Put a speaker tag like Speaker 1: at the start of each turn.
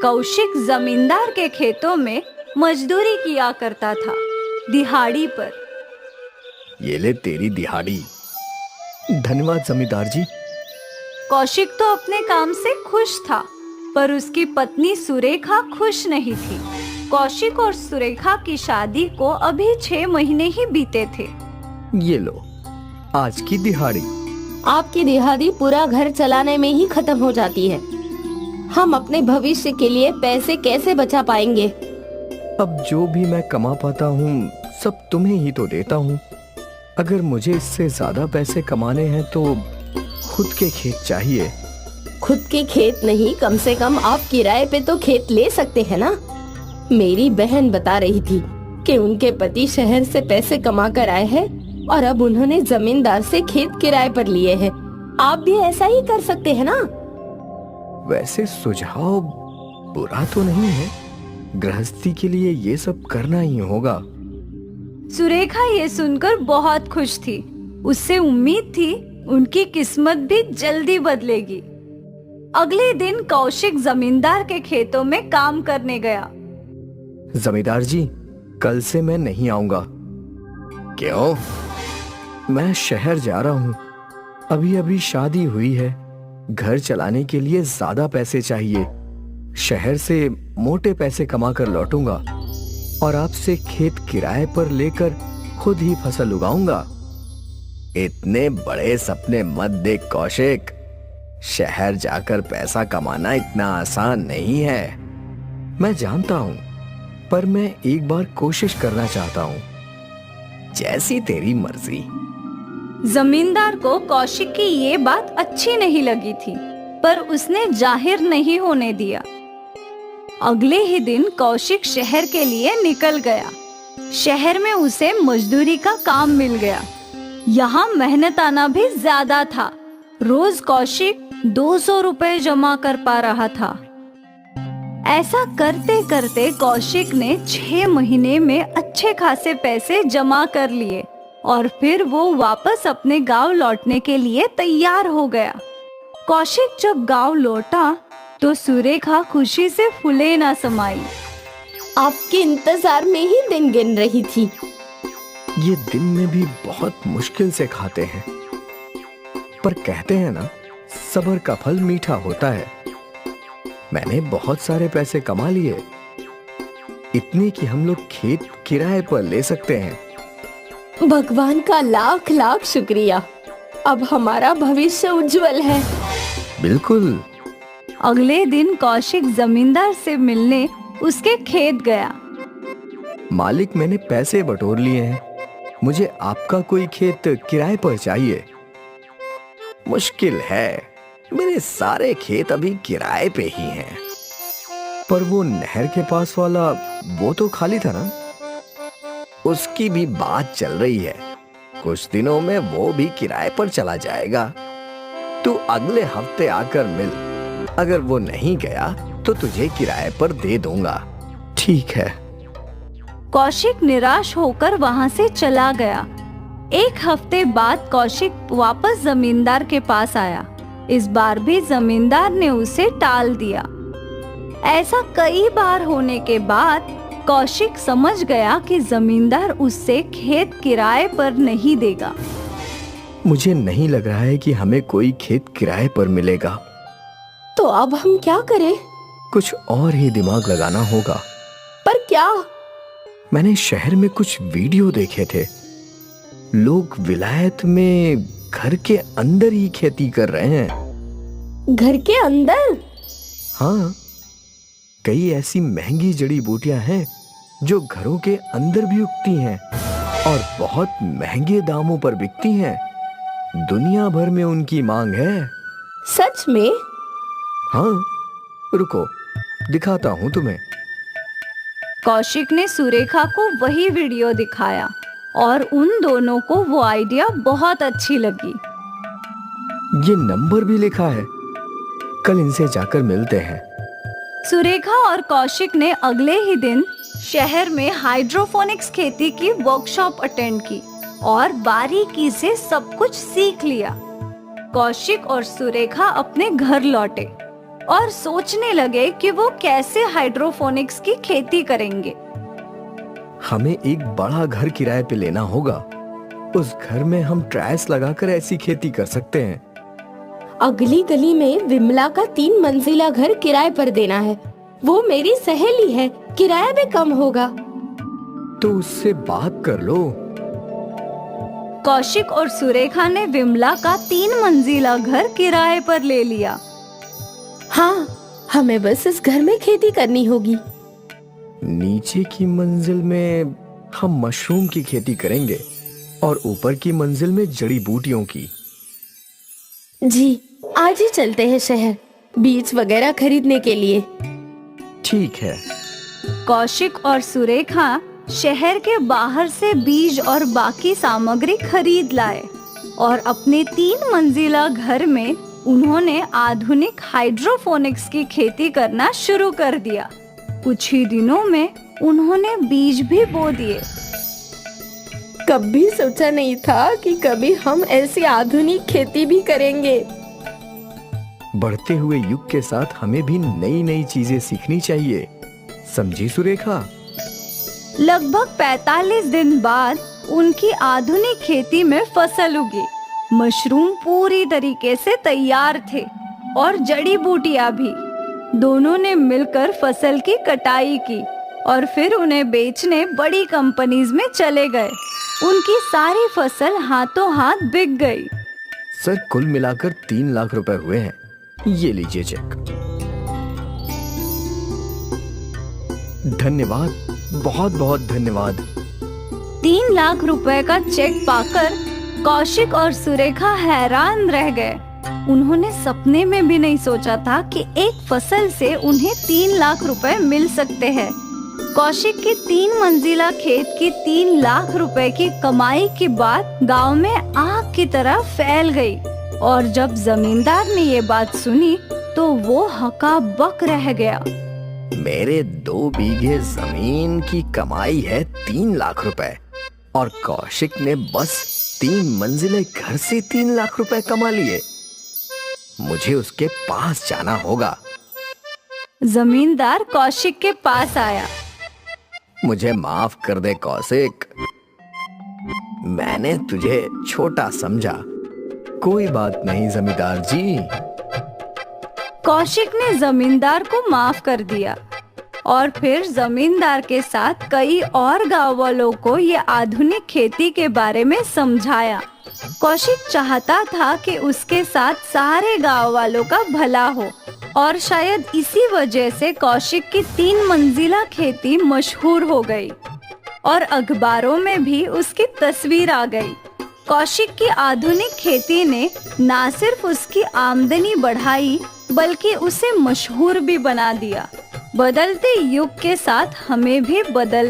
Speaker 1: कौशिक जमींदार के खेतों में मजदूरी किया करता था, दिहाड़ी पर।
Speaker 2: ये ले तेरी दिहाड़ी। धन्यवाद जमींदार जी।
Speaker 1: कौशिक तो अपने काम से खुश था, पर उसकी पत्नी सुरेखा खुश नहीं थी। कौशिक और सुरेखा की शादी को अभी 6 महीने ही बीते थे।
Speaker 2: ये लो आज की दिहाड़ी।
Speaker 3: आपकी दिहाड़ी पूरा घर चलाने में ही खत्म हो जाती है। हम अपने भविष्य के लिए पैसे कैसे बचा पाएंगे?
Speaker 2: अब जो भी मैं कमा पाता हूँ सब तुम्हें ही तो देता हूँ। अगर मुझे इससे ज्यादा पैसे कमाने हैं तो खुद के खेत चाहिए।
Speaker 3: खुद के खेत नहीं, कम से कम आप किराए पे तो खेत ले सकते हैं ना। मेरी बहन बता रही थी कि उनके पति शहर से पैसे कमा कर आए हैं और अब उन्होंने जमींदार से खेत किराए पर लिए हैं। आप भी ऐसा ही कर सकते हैं ना।
Speaker 2: वैसे सुझाव बुरा तो नहीं है, गृहस्थी के लिए ये सब करना ही होगा।
Speaker 1: सुरेखा ये सुनकर बहुत खुश थी। उससे उम्मीद थी उनकी किस्मत भी जल्दी बदलेगी। अगले दिन कौशिक जमींदार के खेतों में काम करने गया।
Speaker 2: जमींदार जी, कल से मैं नहीं आऊंगा। क्यों? मैं शहर जा रहा हूँ। अभी अभी शादी हुई है। घर चलाने के लिए ज्यादा पैसे चाहिए। शहर से मोटे पैसे कमा कर लौटूंगा और आपसे खेत किराए पर लेकर खुद ही फसल उगाऊंगा। इतने बड़े सपने मत देख कौशिक। शहर जाकर पैसा कमाना इतना आसान नहीं है। मैं जानता हूं, पर मैं एक बार कोशिश करना चाहता हूं। जैसी तेरी मर्जी।
Speaker 1: जमींदार को कौशिक की ये बात अच्छी नहीं लगी थी, पर उसने जाहिर नहीं होने दिया। अगले ही दिन कौशिक शहर के लिए निकल गया। शहर में उसे मजदूरी का काम मिल गया। यहाँ मेहनताना भी ज्यादा था। रोज कौशिक 200 रुपए जमा कर पा रहा था। ऐसा करते करते कौशिक ने 6 महीने में अच्छे खासे पैसे जमा कर लिए और फिर वो वापस अपने गांव लौटने के लिए तैयार हो गया। कौशिक जब गांव लौटा तो सुरेखा खुशी से फूले ना समाई।
Speaker 3: आपके इंतजार में ही दिन गिन रही थी।
Speaker 2: ये दिन में भी बहुत मुश्किल से खाते हैं, पर कहते हैं ना, सब्र का फल मीठा होता है। मैंने बहुत सारे पैसे कमा लिए, इतने कि हम लोग खेत किराए पर ले सकते हैं।
Speaker 3: भगवान का लाख लाख शुक्रिया। अब हमारा भविष्य उज्जवल है।
Speaker 2: बिल्कुल।
Speaker 1: अगले दिन कौशिक जमींदार से मिलने उसके खेत गया।
Speaker 2: मालिक, मैंने पैसे बटोर लिए हैं। मुझे आपका कोई खेत किराए पर चाहिए। मुश्किल है, मेरे सारे खेत अभी किराए पे ही हैं। पर वो नहर के पास वाला, वो तो खाली था ना? उसकी भी बात चल रही है। कुछ दिनों में वो भी किराए पर चला जाएगा। तू अगले हफ्ते आकर मिल। अगर वो नहीं गया तो तुझे किराए पर दे दूंगा। ठीक है।
Speaker 1: कौशिक निराश होकर वहां से चला गया। 1 हफ्ते बाद कौशिक वापस जमींदार के पास आया। इस बार भी जमींदार ने उसे टाल दिया। ऐसा कई बार होने के बाद कौशिक समझ गया कि जमींदार उससे खेत किराए पर नहीं देगा।
Speaker 2: मुझे नहीं लग रहा है कि हमें कोई खेत किराए पर मिलेगा।
Speaker 3: तो अब हम क्या करें?
Speaker 2: कुछ और ही दिमाग लगाना होगा।
Speaker 3: पर क्या?
Speaker 2: मैंने शहर में कुछ वीडियो देखे थे। लोग विलायत में घर के अंदर ही खेती कर रहे हैं।
Speaker 3: घर के अंदर?
Speaker 2: हाँ, कई ऐसी महंगी जड़ी बूटियां हैं जो घरों के अंदर भी उगती हैं और बहुत महंगे दामों पर बिकती हैं। दुनिया भर में उनकी मांग है।
Speaker 3: सच में?
Speaker 2: हाँ, रुको, दिखाता हूँ तुम्हें।
Speaker 1: कौशिक ने सुरेखा को वही वीडियो दिखाया और उन दोनों को वो आइडिया बहुत अच्छी लगी।
Speaker 2: ये नंबर भी लिखा है। कल इनसे जाकर मिलते हैं।
Speaker 1: सुरेखा और कौशिक ने अगले ही दिन शहर में हाइड्रोपोनिक्स खेती की वर्कशॉप अटेंड की और बारीकी से सब कुछ सीख लिया। कौशिक और सुरेखा अपने घर लौटे। और सोचने लगे कि वो कैसे हाइड्रोपोनिक्स की खेती करेंगे।
Speaker 2: हमें एक बड़ा घर किराए पे लेना होगा। उस घर में हम ट्रायल्स लगाकर ऐसी खेती कर सकते हैं।
Speaker 3: अगली गली में विमला का 3 मंजिला घर किराए पर देना है। वो मेरी सहेली है, किराया भी कम होगा।
Speaker 2: तो उससे बात कर लो।
Speaker 1: कौशिक और सुरेखा ने विमला का 3 मंजिला घर किराए पर ले लिया।
Speaker 3: हाँ, हमें बस इस घर में खेती करनी होगी।
Speaker 2: नीचे की मंजिल में हम मशरूम की खेती करेंगे और ऊपर की मंजिल में जड़ी बूटियों की।
Speaker 3: जी, आज ही चलते हैं शहर, बीज वगैरह खरीदने के लिए।
Speaker 2: ठीक है।
Speaker 1: कौशिक और सुरेखा शहर के बाहर से बीज और बाकी सामग्री खरीद लाए और अपने 3 मंजिला घर में उन्होंने आधुनिक हाइड्रोपोनिक्स की खेती करना शुरू कर दिया। कुछ ही दिनों में उन्होंने बीज भी बो दिए।
Speaker 3: कभी सोचा नहीं था कि कभी हम ऐसी आधुनिक खेती भी करेंगे।
Speaker 2: बढ़ते हुए युग के साथ हमें भी नई नई चीजें सीखनी चाहिए, समझी सुरेखा?
Speaker 1: लगभग 45 दिन बाद उनकी आधुनिक खेती में फसल उगी। मशरूम पूरी तरीके से तैयार थे और जड़ी बूटियां भी। दोनों ने मिलकर फसल की कटाई की और फिर उन्हें बेचने बड़ी कंपनीज में चले गए। उनकी सारी फसल हाथों हाथ बिक गई।
Speaker 2: सर, कुल मिलाकर 3 लाख रुपए हुए हैं। ये लीजिए चेक। धन्यवाद, बहुत बहुत धन्यवाद।
Speaker 1: 3 लाख रुपए का चेक पाकर कौशिक और सुरेखा हैरान रह गए। उन्होंने सपने में भी नहीं सोचा था कि एक फसल से उन्हें 3 लाख रुपए मिल सकते हैं। कौशिक की 3 मंजिला खेत की 3 लाख रुपए की कमाई की बात गांव में आग की तरह फैल गई और जब जमींदार ने ये बात सुनी तो वो हक्का-बक्का रह गया।
Speaker 2: मेरे 2 बीघे जमीन की कमाई है 3 लाख रुपए और कौशिक ने बस 3 मंजिले घर से 3 लाख रुपए कमा लिए। मुझे उसके पास जाना होगा।
Speaker 1: जमींदार कौशिक के पास आया।
Speaker 2: मुझे माफ कर दे कौशिक, मैंने तुझे छोटा समझा। कोई बात नहीं जमींदार जी।
Speaker 1: कौशिक ने जमींदार को माफ कर दिया और फिर जमींदार के साथ कई और गांव वालों को ये आधुनिक खेती के बारे में समझाया। कौशिक चाहता था कि उसके साथ सारे गांव वालों का भला हो और शायद इसी वजह से कौशिक की 3 मंजिला खेती मशहूर हो गई और अखबारों में भी उसकी तस्वीर आ गई। कौशिक की आधुनिक खेती ने न सिर्फ उसकी आमदनी बढ़ाई बल्कि उसे मशहूर भी बना दिया। बदलते युग के साथ हमें भी बदल